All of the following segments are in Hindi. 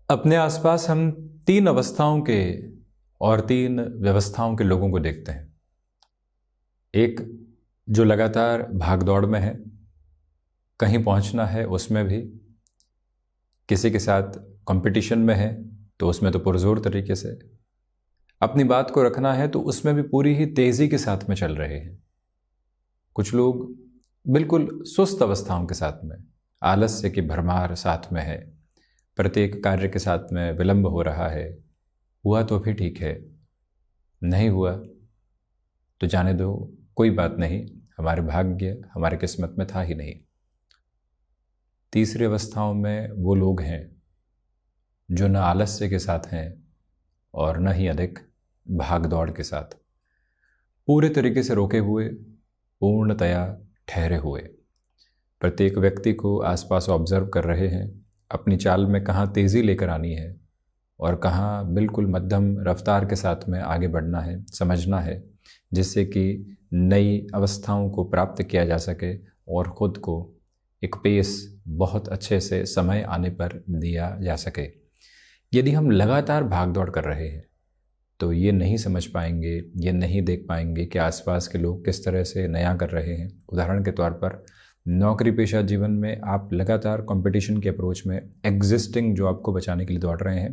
अपने आसपास हम तीन अवस्थाओं के और तीन व्यवस्थाओं के लोगों को देखते हैं। एक जो लगातार भाग दौड़ में है, कहीं पहुंचना है उसमें भी, किसी के साथ कंपटीशन में है तो उसमें तो पुरजोर तरीके से, अपनी बात को रखना है तो उसमें भी पूरी ही तेजी के साथ में चल रहे हैं। कुछ लोग बिल्कुल सुस्त अवस्थाओं के साथ में, आलस्य की भरमार साथ में है, प्रत्येक कार्य के साथ में विलंब हो रहा है। हुआ तो भी ठीक है, नहीं हुआ तो जाने दो, कोई बात नहीं, हमारे भाग्य हमारी किस्मत में था ही नहीं। तीसरी अवस्थाओं में वो लोग हैं जो न आलस्य के साथ हैं और न ही अधिक भाग दौड़ के साथ, पूरे तरीके से रोके हुए, पूर्णतया ठहरे हुए, प्रत्येक व्यक्ति को आसपास ऑब्जर्व कर रहे हैं, अपनी चाल में कहाँ तेज़ी लेकर आनी है और कहाँ बिल्कुल मध्यम रफ्तार के साथ में आगे बढ़ना है, समझना है, जिससे कि नई अवस्थाओं को प्राप्त किया जा सके और ख़ुद को एक पेस बहुत अच्छे से समय आने पर दिया जा सके। यदि हम लगातार भाग दौड़ कर रहे हैं तो ये नहीं समझ पाएंगे, ये नहीं देख पाएंगे कि आसपास के लोग किस तरह से नया कर रहे हैं। उदाहरण के तौर पर नौकरी पेशा जीवन में आप लगातार कंपटीशन के अप्रोच में एग्जिस्टिंग जॉब को बचाने के लिए दौड़ रहे हैं।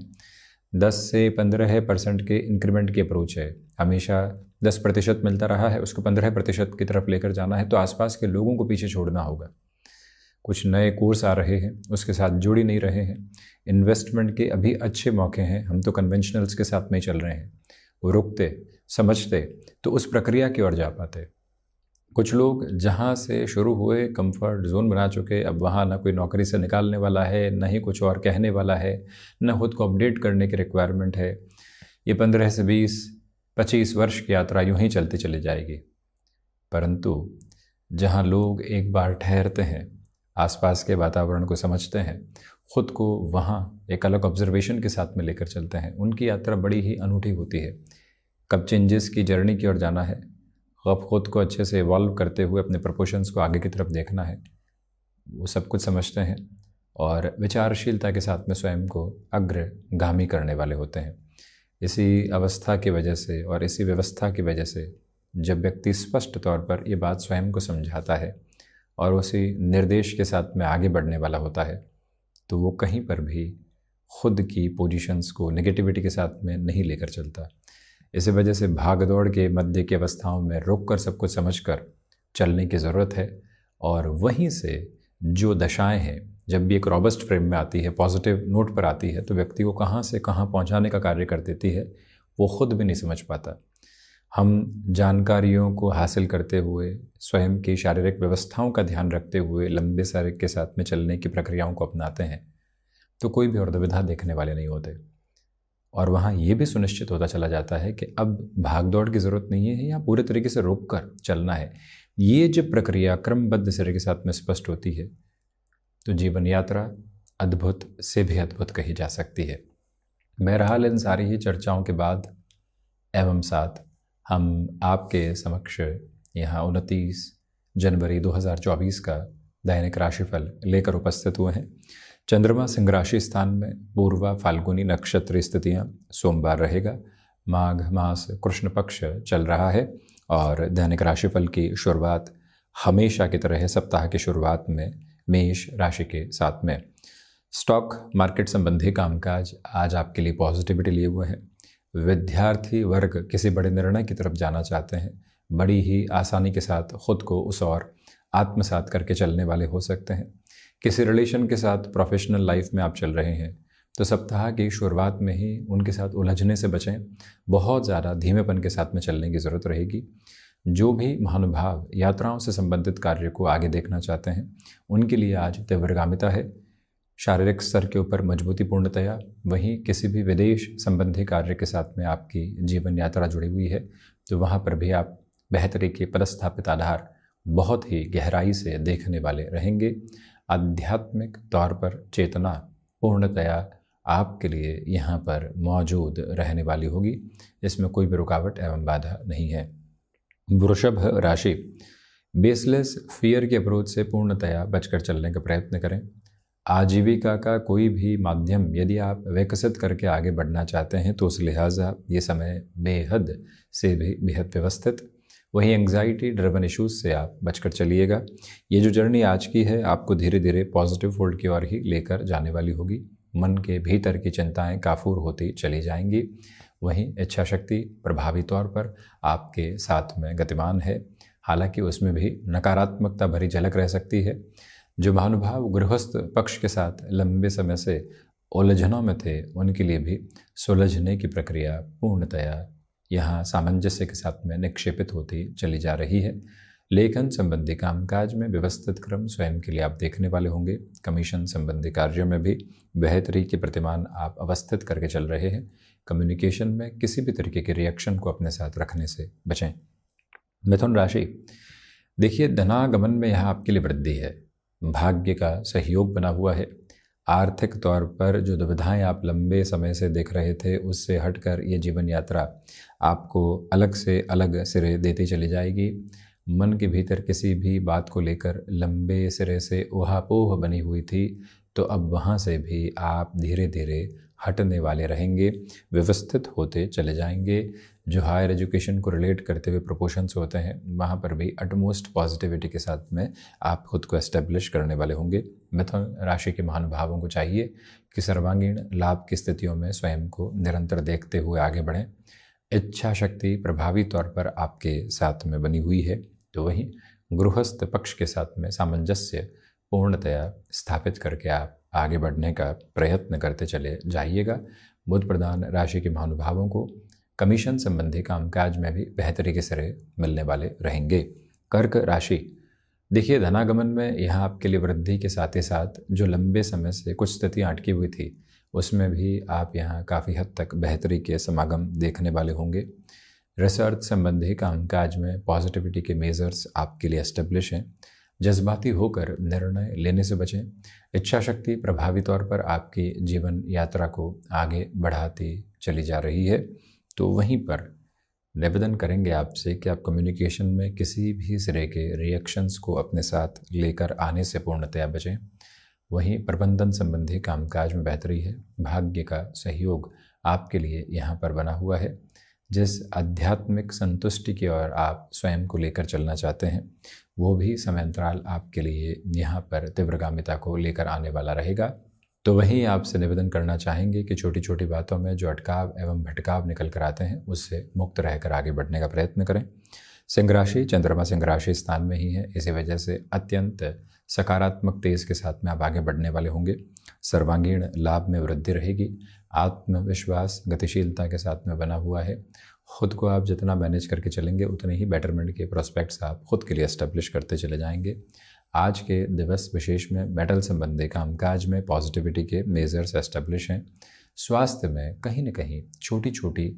10 से 15% के इंक्रीमेंट की अप्रोच है, हमेशा 10% मिलता रहा है, उसको 15% की तरफ लेकर जाना है तो आसपास के लोगों को पीछे छोड़ना होगा। कुछ नए कोर्स आ रहे हैं, उसके साथ जुड़ ही नहीं रहे हैं। इन्वेस्टमेंट के अभी अच्छे मौके हैं, हम तो कन्वेंशनल्स के साथ में ही चल रहे हैं। वो रुकते, समझते तो उस प्रक्रिया की ओर जा पाते। कुछ लोग जहाँ से शुरू हुए कंफर्ट जोन बना चुके, अब वहाँ ना कोई नौकरी से निकालने वाला है, ना ही कुछ और कहने वाला है, ना खुद को अपडेट करने की रिक्वायरमेंट है। ये 15 से 20-25 वर्ष की यात्रा यूँ ही चलती चली जाएगी। परंतु जहाँ लोग एक बार ठहरते हैं, आसपास के वातावरण को समझते हैं, ख़ुद को वहाँ एक अलग ऑब्जर्वेशन के साथ में लेकर चलते हैं, उनकी यात्रा बड़ी ही अनूठी होती है। कब चेंजेस की जर्नी की ओर जाना है, कब ख़ुद को अच्छे से इवॉल्व करते हुए अपने प्रपोशंस को आगे की तरफ देखना है, वो सब कुछ समझते हैं और विचारशीलता के साथ में स्वयं को अग्रगामी करने वाले होते हैं। इसी अवस्था की वजह से और इसी व्यवस्था की वजह से जब व्यक्ति स्पष्ट तौर पर ये बात स्वयं को समझाता है और उसी निर्देश के साथ में आगे बढ़ने वाला होता है तो वो कहीं पर भी खुद की पोजीशंस को नेगेटिविटी के साथ में नहीं लेकर चलता। इसी वजह से भाग दौड़ के मध्य की अवस्थाओं में रुक कर सब कुछ समझ कर चलने की ज़रूरत है। और वहीं से जो दशाएं हैं, जब भी एक रॉबस्ट फ्रेम में आती है, पॉजिटिव नोट पर आती है, तो व्यक्ति को कहाँ से कहाँ पहुँचाने का कार्य कर देती है, वो खुद भी नहीं समझ पाता। हम जानकारियों को हासिल करते हुए, स्वयं की शारीरिक व्यवस्थाओं का ध्यान रखते हुए लंबे सर के साथ में चलने की प्रक्रियाओं को अपनाते हैं तो कोई भी और दुविधा देखने वाले नहीं होते। और वहाँ ये भी सुनिश्चित होता चला जाता है कि अब भाग दौड़ की ज़रूरत नहीं है, या पूरे तरीके से रोक कर चलना है। ये जब प्रक्रिया क्रमबद्ध सिरे के साथ में स्पष्ट होती है तो जीवन यात्रा अद्भुत से भी अद्भुत कही जा सकती है। बहरहाल इन सारी ही चर्चाओं के बाद एवं साथ हम आपके समक्ष यहाँ 29 जनवरी 2024 का दैनिक राशिफल लेकर उपस्थित हुए हैं। चंद्रमा सिंह राशि स्थान में पूर्वा फाल्गुनी नक्षत्र स्थितियाँ, सोमवार रहेगा, माघ मास कृष्ण पक्ष चल रहा है और दैनिक राशिफल की शुरुआत हमेशा की तरह है सप्ताह की शुरुआत में मेष राशि के साथ में। स्टॉक मार्केट संबंधी कामकाज आज आपके लिए पॉजिटिविटी लिए हुए हैं। विद्यार्थी वर्ग किसी बड़े निर्णय की तरफ जाना चाहते हैं, बड़ी ही आसानी के साथ खुद को उस ओर आत्मसात करके चलने वाले हो सकते हैं। किसी रिलेशन के साथ प्रोफेशनल लाइफ में आप चल रहे हैं तो सप्ताह की शुरुआत में ही उनके साथ उलझने से बचें, बहुत ज़्यादा धीमेपन के साथ में चलने की ज़रूरत रहेगी। जो भी महानुभाव यात्राओं से संबंधित कार्य को आगे देखना चाहते हैं उनके लिए आज तीव्रगामिता है। शारीरिक स्तर के ऊपर मजबूती पूर्णतया, वहीं किसी भी विदेश संबंधी कार्य के साथ में आपकी जीवन यात्रा जुड़ी हुई है तो वहाँ पर भी आप बेहतरी के पदस्थापित आधार बहुत ही गहराई से देखने वाले रहेंगे। आध्यात्मिक तौर पर चेतना पूर्णतया आपके लिए यहाँ पर मौजूद रहने वाली होगी, इसमें कोई भी रुकावट एवं बाधा नहीं है। वृषभ राशि, बेसलेस फियर की अप्रोच से पूर्णतया बचकर चलने का प्रयत्न करें। आजीविका का कोई भी माध्यम यदि आप विकसित करके आगे बढ़ना चाहते हैं तो उस लिहाजा ये समय बेहद से भी बेहद व्यवस्थित। वहीं एंग्जाइटी ड्रिवन इश्यूज से आप बचकर चलिएगा। ये जो जर्नी आज की है आपको धीरे धीरे पॉजिटिव फोल्ड की ओर ही लेकर जाने वाली होगी। मन के भीतर की चिंताएं काफूर होती चली जाएंगी। वहीं इच्छा शक्ति प्रभावी तौर पर आपके साथ में गतिमान है, हालांकि उसमें भी नकारात्मकता भरी झलक रह सकती है। जो महानुभाव गृहस्थ पक्ष के साथ लंबे समय से उलझनों में थे उनके लिए भी सुलझने की प्रक्रिया पूर्णतया यहाँ सामंजस्य के साथ में निक्षेपित होती चली जा रही है। लेखन संबंधी कामकाज में व्यवस्थित क्रम स्वयं के लिए आप देखने वाले होंगे। कमीशन संबंधी कार्यों में भी बेहतरी के प्रतिमान आप अवस्थित करके चल रहे हैं। कम्युनिकेशन में किसी भी तरीके के रिएक्शन को अपने साथ रखने से बचें। मिथुन राशि, देखिए धनागमन में यहाँ आपके लिए वृद्धि है, भाग्य का सहयोग बना हुआ है। आर्थिक तौर पर जो दुविधाएं आप लंबे समय से देख रहे थे उससे हटकर ये जीवन यात्रा आपको अलग से अलग सिरे देती चली जाएगी। मन के भीतर किसी भी बात को लेकर लंबे सिरे से ऊहापोह बनी हुई थी तो अब वहाँ से भी आप धीरे धीरे हटने वाले रहेंगे, व्यवस्थित होते चले जाएंगे। जो हायर एजुकेशन को रिलेट करते हुए प्रोपोर्शंस होते हैं वहाँ पर भी अटमोस्ट पॉजिटिविटी के साथ में आप खुद को एस्टेब्लिश करने वाले होंगे। मिथुन राशि के महानुभावों को चाहिए कि सर्वांगीण लाभ की स्थितियों में स्वयं को निरंतर देखते हुए आगे बढ़ें। इच्छा शक्ति प्रभावी तौर पर आपके साथ में बनी हुई है, तो वहीं गृहस्थ पक्ष के साथ में सामंजस्य पूर्णतया स्थापित करके आप आगे बढ़ने का प्रयत्न करते चले जाइएगा। बुध प्रधान राशि के महानुभावों को कमीशन संबंधी कामकाज में भी बेहतरी के सिरे मिलने वाले रहेंगे। कर्क राशि, देखिए धनागमन में यहाँ आपके लिए वृद्धि के साथ ही साथ जो लंबे समय से कुछ स्थितियाँ अटकी हुई थी उसमें भी आप यहाँ काफ़ी हद तक बेहतरी के समागम देखने वाले होंगे। रिसर्च संबंधी कामकाज में पॉजिटिविटी के मेजर्स आपके लिए एस्टेब्लिश हैं। जज्बाती होकर निर्णय लेने से बचें। इच्छा शक्ति प्रभावी तौर पर आपकी जीवन यात्रा को आगे बढ़ाती चली जा रही है, तो वहीं पर निवेदन करेंगे आपसे कि आप कम्युनिकेशन में किसी भी सिरे के रिएक्शंस को अपने साथ लेकर आने से पूर्णतया बचें। वहीं प्रबंधन संबंधी कामकाज में बेहतरी है, भाग्य का सहयोग आपके लिए यहाँ पर बना हुआ है। जिस आध्यात्मिक संतुष्टि की ओर आप स्वयं को लेकर चलना चाहते हैं वो भी समयांतराल आपके लिए यहाँ पर तीव्रगामिता को लेकर आने वाला रहेगा। तो वहीं आपसे निवेदन करना चाहेंगे कि छोटी छोटी बातों में जो अटकाव एवं भटकाव निकल कर आते हैं उससे मुक्त रहकर आगे बढ़ने का प्रयत्न करें। सिंह राशि, चंद्रमा सिंह राशि स्थान में ही है, इसी वजह से अत्यंत सकारात्मक तेज के साथ में आप आगे बढ़ने वाले होंगे। सर्वांगीण लाभ में वृद्धि रहेगी। आत्मविश्वास गतिशीलता के साथ में बना हुआ है। खुद को आप जितना मैनेज करके चलेंगे उतने ही बेटरमेंट के प्रोस्पेक्ट्स आप खुद के लिए एस्टेब्लिश करते चले जाएंगे। आज के दिवस विशेष में मेटल संबंधी कामकाज में पॉजिटिविटी के मेजर्स एस्टेब्लिश हैं। स्वास्थ्य में कहीं न कहीं छोटी छोटी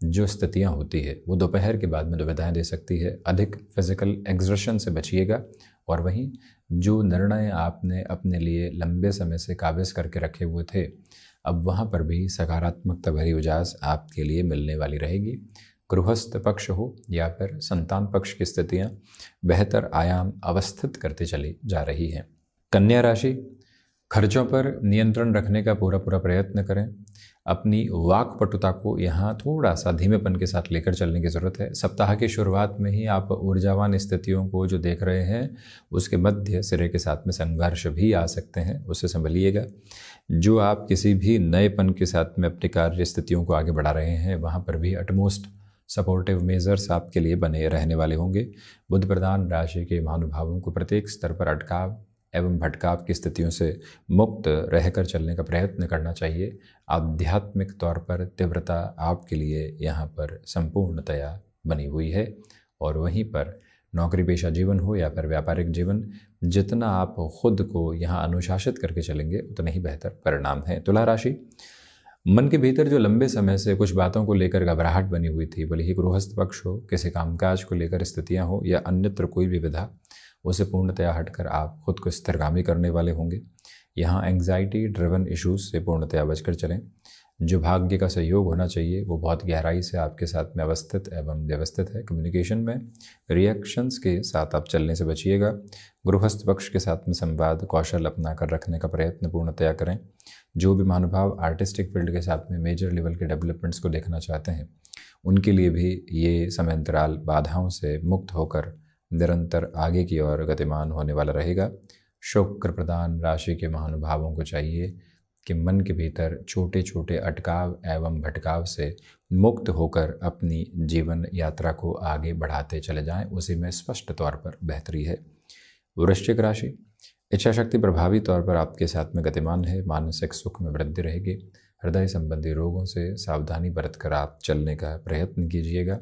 जो स्थितियां होती है वो दोपहर के बाद में दुविधाएं दे सकती है। अधिक फिजिकल एग्जर्शन से बचिएगा। और वहीं जो निर्णय आपने अपने लिए लंबे समय से काबिज करके रखे हुए थे अब वहाँ पर भी सकारात्मकता भरी उजास आपके लिए मिलने वाली रहेगी। गृहस्थ पक्ष हो या फिर संतान पक्ष की स्थितियाँ बेहतर आयाम अवस्थित करते चली जा रही हैं। कन्या राशि, खर्चों पर नियंत्रण रखने का पूरा प्रयत्न करें। अपनी वाक्पटुता को यहाँ थोड़ा सा धीमेपन के साथ लेकर चलने की ज़रूरत है। सप्ताह की शुरुआत में ही आप ऊर्जावान स्थितियों को जो देख रहे हैं उसके मध्य सिरे के साथ में संघर्ष भी आ सकते हैं, उससे संभलिएगा। जो आप किसी भी नएपन के साथ में अपनी कार्य स्थितियों को आगे बढ़ा रहे हैं वहाँ पर भी अटमोस्ट सपोर्टिव मेजर्स आपके लिए बने रहने वाले होंगे। बुध प्रधान राशि के महानुभावों को प्रत्येक स्तर पर अटकाव एवं भटकाव की स्थितियों से मुक्त रहकर चलने का प्रयत्न करना चाहिए। आध्यात्मिक तौर पर तीव्रता आपके लिए यहाँ पर संपूर्णतया बनी हुई है। और वहीं पर नौकरी पेशा जीवन हो या फिर व्यापारिक जीवन, जितना आप खुद को यहाँ अनुशासित करके चलेंगे उतने ही बेहतर परिणाम हैं। तुला राशि, मन के भीतर जो लंबे समय से कुछ बातों को लेकर घबराहट बनी हुई थी, भले ही गृहस्थ पक्ष हो, किसी कामकाज को लेकर स्थितियां हो या अन्यत्र कोई भी विधा, उसे पूर्णतया हटकर आप खुद को स्थिरगामी करने वाले होंगे। यहाँ एंग्जाइटी ड्रिवन इश्यूज से पूर्णतया बचकर चलें। जो भाग्य का सहयोग होना चाहिए वो बहुत गहराई से आपके साथ में अवस्थित एवं व्यवस्थित है। कम्युनिकेशन में रिएक्शंस के साथ आप चलने से बचिएगा। गृहस्थ पक्ष के साथ में संवाद कौशल अपना कर रखने का प्रयत्न पूर्णतया करें। जो भी महानुभाव आर्टिस्टिक फील्ड के साथ में मेजर लेवल के डेवलपमेंट्स को देखना चाहते हैं उनके लिए भी ये समयांतराल बाधाओं से मुक्त होकर निरंतर आगे की ओर गतिमान होने वाला रहेगा। शुक्र प्रदान राशि के महानुभावों को चाहिए कि मन के भीतर छोटे छोटे अटकाव एवं भटकाव से मुक्त होकर अपनी जीवन यात्रा को आगे बढ़ाते चले जाएं, उसी में स्पष्ट तौर पर बेहतरी है। वृश्चिक राशि, इच्छा शक्ति प्रभावी तौर पर आपके साथ में गतिमान है। मानसिक सुख में वृद्धि रहेगी। हृदय संबंधी रोगों से सावधानी बरतकर आप चलने का प्रयत्न कीजिएगा।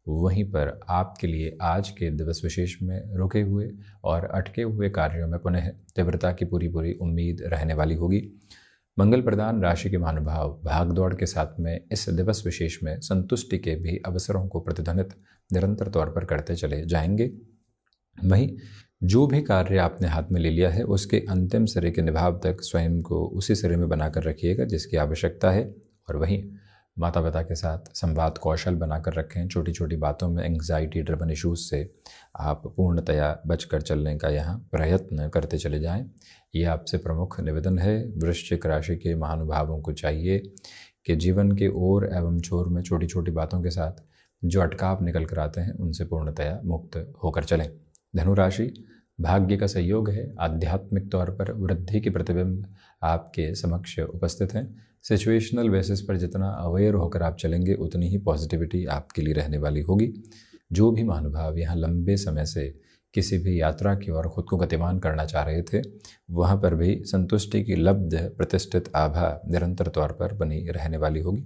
वहीं पर आपके लिए आज के दिवस विशेष में रुके हुए और अटके हुए कार्यों में पुनः तीव्रता की पूरी उम्मीद रहने वाली होगी। मंगल प्रदान राशि के महानुभाव भाग दौड़ के साथ में इस दिवस विशेष में संतुष्टि के भी अवसरों को प्रतिध्वनित निरंतर तौर पर करते चले जाएंगे। वहीं जो भी कार्य आपने हाथ में ले लिया है उसके अंतिम सिरे के निभाव तक स्वयं को उसी सिरे में बनाकर रखिएगा जिसकी आवश्यकता है। और वहीं माता पिता के साथ संवाद कौशल बनाकर रखें। छोटी छोटी बातों में एंग्जाइटी ड्रिवन इश्यूज से आप पूर्णतया बचकर चलने का यहाँ प्रयत्न करते चले जाएं। ये आपसे प्रमुख निवेदन है। वृश्चिक राशि के महानुभावों को चाहिए कि जीवन के ओर एवं छोर में छोटी छोटी बातों के साथ जो अटकाव निकल कर आते हैं उनसे पूर्णतया मुक्त होकर चलें। धनु राशि, भाग्य का सहयोग है। आध्यात्मिक तौर पर वृद्धि के प्रतिबिंब आपके समक्ष उपस्थित हैं। सिचुएशनल बेसिस पर जितना अवेयर होकर आप चलेंगे उतनी ही पॉजिटिविटी आपके लिए रहने वाली होगी। जो भी महानुभाव यहाँ लंबे समय से किसी भी यात्रा की ओर खुद को गतिमान करना चाह रहे थे वहाँ पर भी संतुष्टि की लब्ध प्रतिष्ठित आभा निरंतर तौर पर बनी रहने वाली होगी।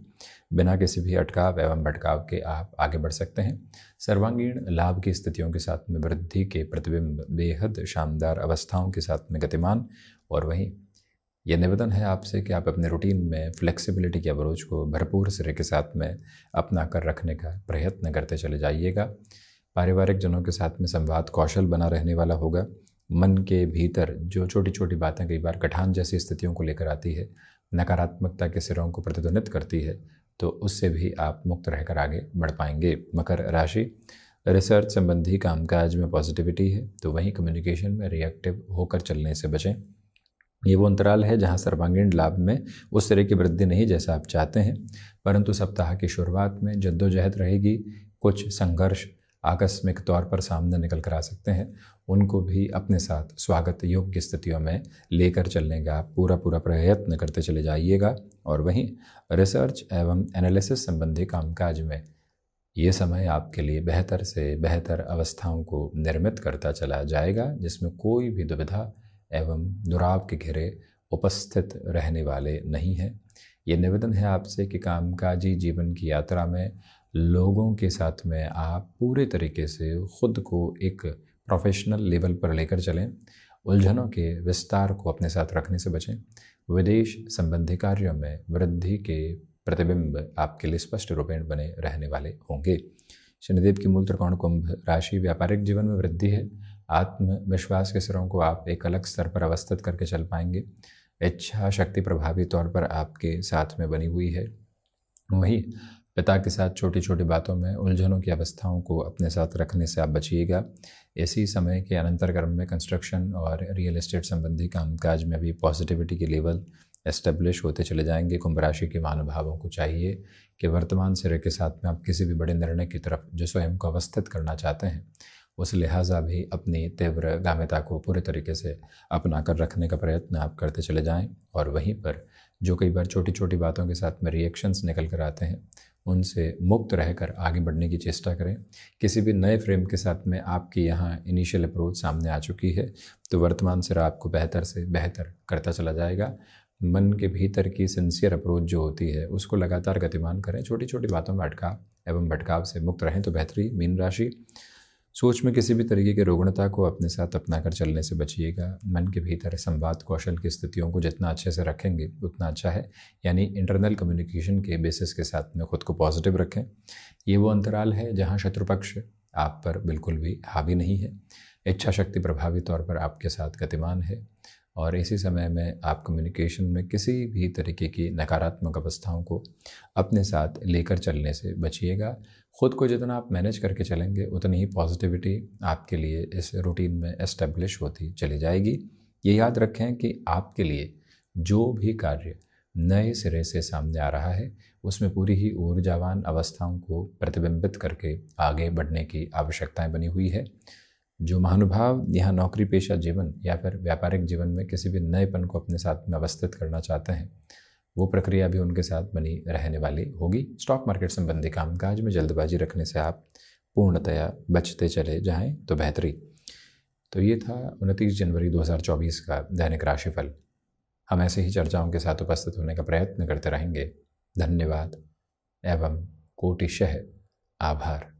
बिना किसी भी अटकाव एवं भटकाव के आप आगे बढ़ सकते हैं। सर्वांगीण लाभ की स्थितियों के साथ में वृद्धि के प्रतिबिंब बेहद शानदार अवस्थाओं के साथ में गतिमान। और वहीं यह निवेदन है आपसे कि आप अपने रूटीन में फ्लेक्सिबिलिटी के अप्रोच को भरपूर सिरे के साथ में अपना कर रखने का प्रयत्न करते चले जाइएगा। पारिवारिक जनों के साथ में संवाद कौशल बना रहने वाला होगा। मन के भीतर जो छोटी छोटी बातें कई बार गठान जैसी स्थितियों को लेकर आती है, नकारात्मकता के सिरों को प्रतिध्वनित करती है, तो उससे भी आप मुक्त रहकर आगे बढ़ पाएंगे। मकर राशि, रिसर्च संबंधी कामकाज में पॉजिटिविटी है, तो वहीं कम्युनिकेशन में रिएक्टिव होकर चलने से बचें। ये वो अंतराल है जहां सर्वांगीण लाभ में उस तरह की वृद्धि नहीं जैसा आप चाहते हैं, परंतु सप्ताह की शुरुआत में जद्दोजहद रहेगी। कुछ संघर्ष आकस्मिक तौर पर सामने निकल कर आ सकते हैं, उनको भी अपने साथ स्वागत योग्य स्थितियों में लेकर चलने का पूरा प्रयत्न करते चले जाइएगा। और वहीं रिसर्च एवं एनालिसिस संबंधी कामकाज में ये समय आपके लिए बेहतर से बेहतर अवस्थाओं को निर्मित करता चला जाएगा, जिसमें कोई भी दुविधा एवं दुराव के घेरे उपस्थित रहने वाले नहीं हैं। ये निवेदन है आपसे कि कामकाजी जीवन की यात्रा में लोगों के साथ में आप पूरे तरीके से खुद को एक प्रोफेशनल लेवल पर लेकर चलें। उलझनों के विस्तार को अपने साथ रखने से बचें। विदेश संबंधी कार्यों में वृद्धि के प्रतिबिंब आपके लिए स्पष्ट रूपेण बने रहने वाले होंगे। शनिदेव की मूल त्रिकोण कुंभ राशि, व्यापारिक जीवन में वृद्धि है। आत्मविश्वास के सिरों को आप एक अलग स्तर पर अवस्थित करके चल पाएंगे। इच्छा शक्ति प्रभावी तौर पर आपके साथ में बनी हुई है। वहीं पिता के साथ छोटी छोटी बातों में उलझनों की अवस्थाओं को अपने साथ रखने से आप बचिएगा। इसी समय के अनंतर क्रम में कंस्ट्रक्शन और रियल एस्टेट संबंधी कामकाज में भी पॉजिटिविटी के लेवल एस्टेब्लिश होते चले जाएंगे। कुंभ राशि के महानुभावों को चाहिए कि वर्तमान सिरे के साथ में आप किसी भी बड़े निर्णय की तरफ जो स्वयं को अवस्थित करना चाहते हैं उस लिहाजा भी अपनी तीव्र गामिता को पूरे तरीके से अपना कर रखने का प्रयत्न आप करते चले जाएं। और वहीं पर जो कई बार छोटी छोटी बातों के साथ में रिएक्शंस निकल कर आते हैं उनसे मुक्त रहकर आगे बढ़ने की चेष्टा करें। किसी भी नए फ्रेम के साथ में आपकी यहाँ इनिशियल अप्रोच सामने आ चुकी है तो वर्तमान सिरा आपको बेहतर से बेहतर करता चला जाएगा। मन के भीतर की सिंसियर अप्रोच जो होती है उसको लगातार गतिमान करें। छोटी छोटी बातों में अटकाव एवं भटकाव से मुक्त रहें तो बेहतरी। मीन राशि, सोच में किसी भी तरीके की रोगणता को अपने साथ अपनाकर चलने से बचिएगा। मन के भीतर संवाद कौशल की स्थितियों को जितना अच्छे से रखेंगे उतना अच्छा है, यानी इंटरनल कम्युनिकेशन के बेसिस के साथ में खुद को पॉजिटिव रखें। ये वो अंतराल है जहां शत्रु पक्ष आप पर बिल्कुल भी हावी नहीं है। इच्छा शक्ति प्रभावी तौर पर आपके साथ गतिमान है। और इसी समय में आप कम्युनिकेशन में किसी भी तरीके की नकारात्मक अवस्थाओं को अपने साथ लेकर चलने से बचिएगा। ख़ुद को जितना आप मैनेज करके चलेंगे उतनी ही पॉजिटिविटी आपके लिए इस रूटीन में एस्टेब्लिश होती चली जाएगी। ये याद रखें कि आपके लिए जो भी कार्य नए सिरे से सामने आ रहा है उसमें पूरी ही ऊर्जावान अवस्थाओं को प्रतिबिंबित करके आगे बढ़ने की आवश्यकताएं बनी हुई है। जो महानुभाव यहाँ नौकरी पेशा जीवन या फिर व्यापारिक जीवन में किसी भी नएपन को अपने साथ में अवस्थित करना चाहते हैं, वो प्रक्रिया भी उनके साथ बनी रहने वाली होगी। स्टॉक मार्केट संबंधी कामकाज में जल्दबाजी रखने से आप पूर्णतया बचते चले जाएं तो बेहतरी। तो ये था 29 जनवरी 2024 का दैनिक राशिफल। हम ऐसे ही चर्चाओं के साथ उपस्थित होने का प्रयत्न करते रहेंगे। धन्यवाद एवं कोटिशः आभार।